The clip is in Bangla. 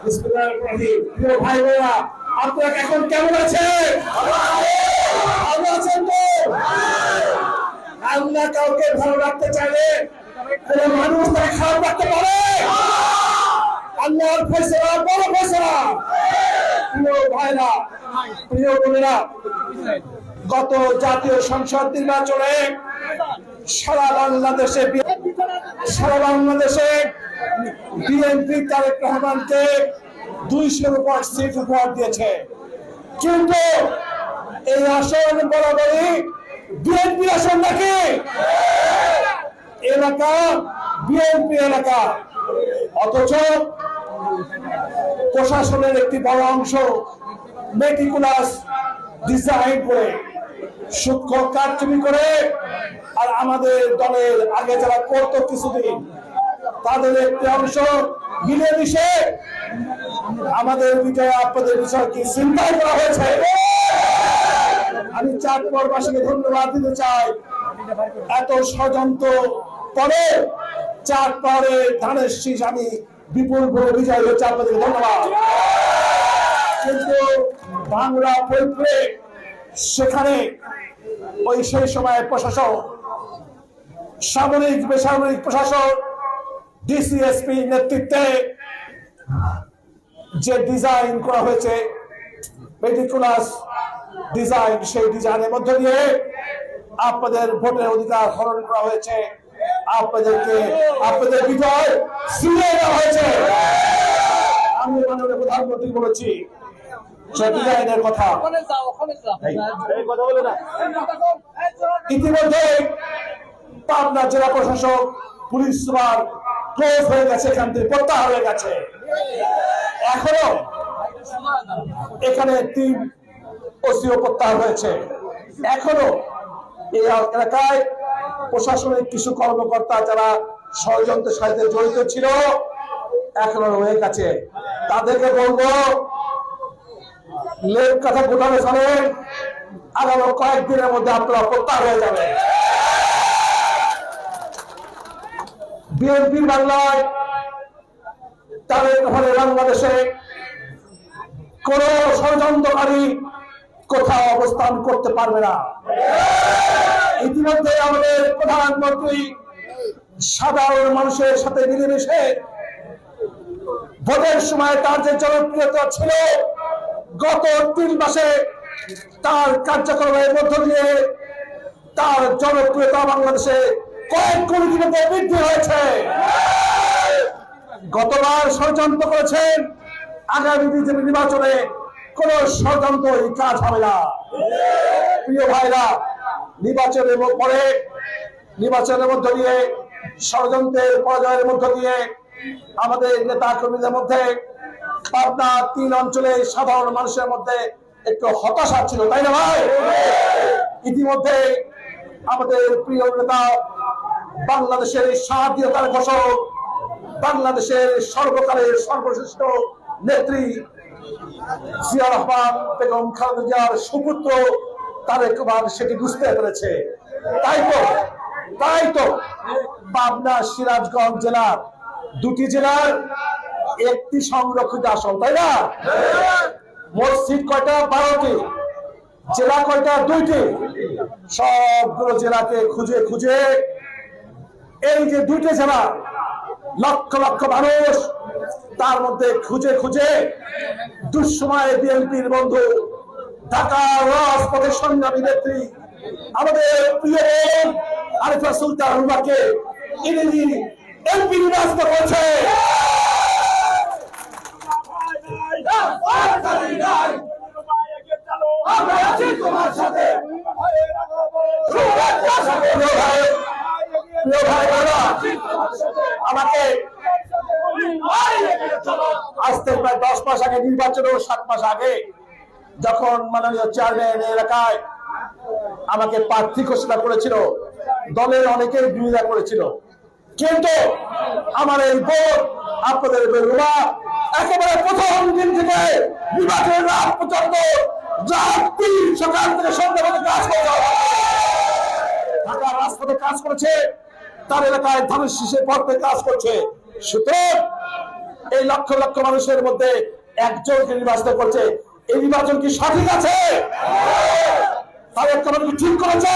প্রিয় ভাই বোনেরা, আপনারা এখন কেমন আছেন? ভালো আছেন তো? আল্লাহ কাউকে ভালো রাখতে চাইলে কোন মানুষ তাকে খারাপ রাখতে পারে? আল্লাহর ফয়সালা বড় ফয়সালা। প্রিয় ভাইরা, প্রিয় বোনেরা, গত জাতীয় সংসদ নির্বাচনে সারা বাংলাদেশে বিএনপি তারেক রহমানকে 200-র উপর সিট উপহার দিয়েছে, কিন্তু এই আসন বরাবরই বিএনপি আসন নাকি এলাকা বিএনপি এলাকা, অথচ প্রশাসনের একটি বড় অংশ মেটিকুলাস ডিজাইন করে সূক্ষ্ম কারচুপি করে আর আমাদের দলের আগে যারা করতো কিছুদিন তাদের একটি অংশ মিলেমিশে আমাদের বিজয় আপনাদের বিষয় কি চিন্তাই করা হয়েছে। আমি চাঁদপুরবাসীকে ধন্যবাদ দিতে চাই, এত ষড়যন্ত্র পরে চাঁদপুরে ধানের শীষ আমি বিপুল ভোটে বিজয় হয়েছে, আপনাদের ধন্যবাদ। কিন্তু বাংলা পরিপ্রে সেখানে ওই সেই সময় প্রশাসক, সামরিক বেসামরিক প্রশাসক, ডিসিএসপি নেতৃত্বে যে ডিজাইন করা হয়েছে মেটিকুলাস ডিজাইন, সেই ডিজাইনের মধ্যে দিয়ে আপনাদের ভোটের অধিকার হরণ করা হয়েছে, আপনাদের বিজয় ছিনিয়ে নেওয়া হয়েছে। আমি মাননীয় প্রধানমন্ত্রী বলেছি সেই ডিজাইনের কথা। ইতিমধ্যে পাবনা জেলা প্রশাসক, পুলিশ সুপার ক্লোজ হয়ে গেছে, এখান থেকে প্রত্যাহার হয়ে গেছে। এখনো এখানে 3 ওসিও প্রত্যাহার হয়েছে। এখনো এই এলাকায় প্রশাসনিক কিছু কর্মকর্তা যারা ষড়যন্ত্রের সাথে জড়িত ছিল এখনো রয়ে গেছে। তাদেরকে বলবো লেখ কথা গোটানো চলেন, আগামী কয়েকদিনের মধ্যে আপনারা প্রত্যাহার হয়ে যাবে। বিএনপি বাংলায় তাদের ফলে বাংলাদেশে কোন ষড়যন্ত্রকারী কোথাও অবস্থান করতে পারবে না। ইতিমধ্যে আমাদের প্রধানমন্ত্রী সাধারণ মানুষের সাথে মিলেমিশে ভোটের সময় তার যে জনপ্রিয়তা ছিল গত 3 মাসে তার কার্যক্রমের মধ্য দিয়ে তার জনপ্রিয়তা বাংলাদেশে কয়েক কোটি মতো বৃদ্ধি হয়েছে। গতবার ষড়যন্ত্র করেছেন, আগামী নির্বাচনে কোন ষড়যন্ত্র কাজ হবে না। প্রিয় ভাইরা, নির্বাচনের পরে নির্বাচনের মধ্য দিয়ে ষড়যন্ত্রের পরাজয়ের মধ্য দিয়ে আমাদের নেতা কর্মীদের মধ্যে পাবনা 3 অঞ্চলে সাধারণ মানুষের মধ্যে একটু হতাশা ছিল, তাই না ভাই? ইতিমধ্যে আমাদের প্রিয় নেতা, বাংলাদেশের স্বাধীনতার ঘোষক, বাংলাদেশের সর্বকালের সর্বশ্রেষ্ঠ নেত্রী জিয়া রহমান বেগম খালেদা জিয়ার সুপুত্র তারেক রহমান সেটি বুঝতে পেরেছে। তাই তো পাবনা সিরাজগঞ্জ জেলার 2টি জেলার 1টি সংরক্ষিত আসন, তাই না? মোট সিট কয়টা? 12টি। জেলা কয়টা? 2টি। সবগুলো জেলাকে খুঁজে খুঁজে এই যে 2টি জেলা, লক্ষ লক্ষ মানুষ, তার মধ্যে খুঁজে খুঁজে দুঃসময়ে বিএনপির বন্ধু, ঢাকা রাজপথের সংগ্রামী নেত্রী আমাদের প্রিয় আরিফা সুলতান রুমাকে এমপি নির্বাচিত করেছে। আমাকে আসতে প্রায় 10 মাস আগে, নির্বাচনের 7 মাস আগে, যখন মাননীয় চেয়ারম্যান এলাকায় আমাকে প্রার্থী ঘোষণা করেছিল, দলের অনেকেই বিরোধিতা করেছিল, কিন্তু আমার এই ভোট আপনাদের বেরুবা একেবারে প্রথম দিন থেকে নির্বাচনের রাত পর্যন্ত সকাল থেকে সন্ধ্যা পর্যন্ত কাজ করে ঢাকা রাজপথে কাজ করেছে, তার এলাকায় ধানের শীষে পথে কাজ করছে। সুতরাং এই লক্ষ লক্ষ মানুষের মধ্যে একজনকে নির্বাচিত করছে। এই নির্বাচন কি সঠিক আছে? তারেক রহমান কি ঠিক করেছে?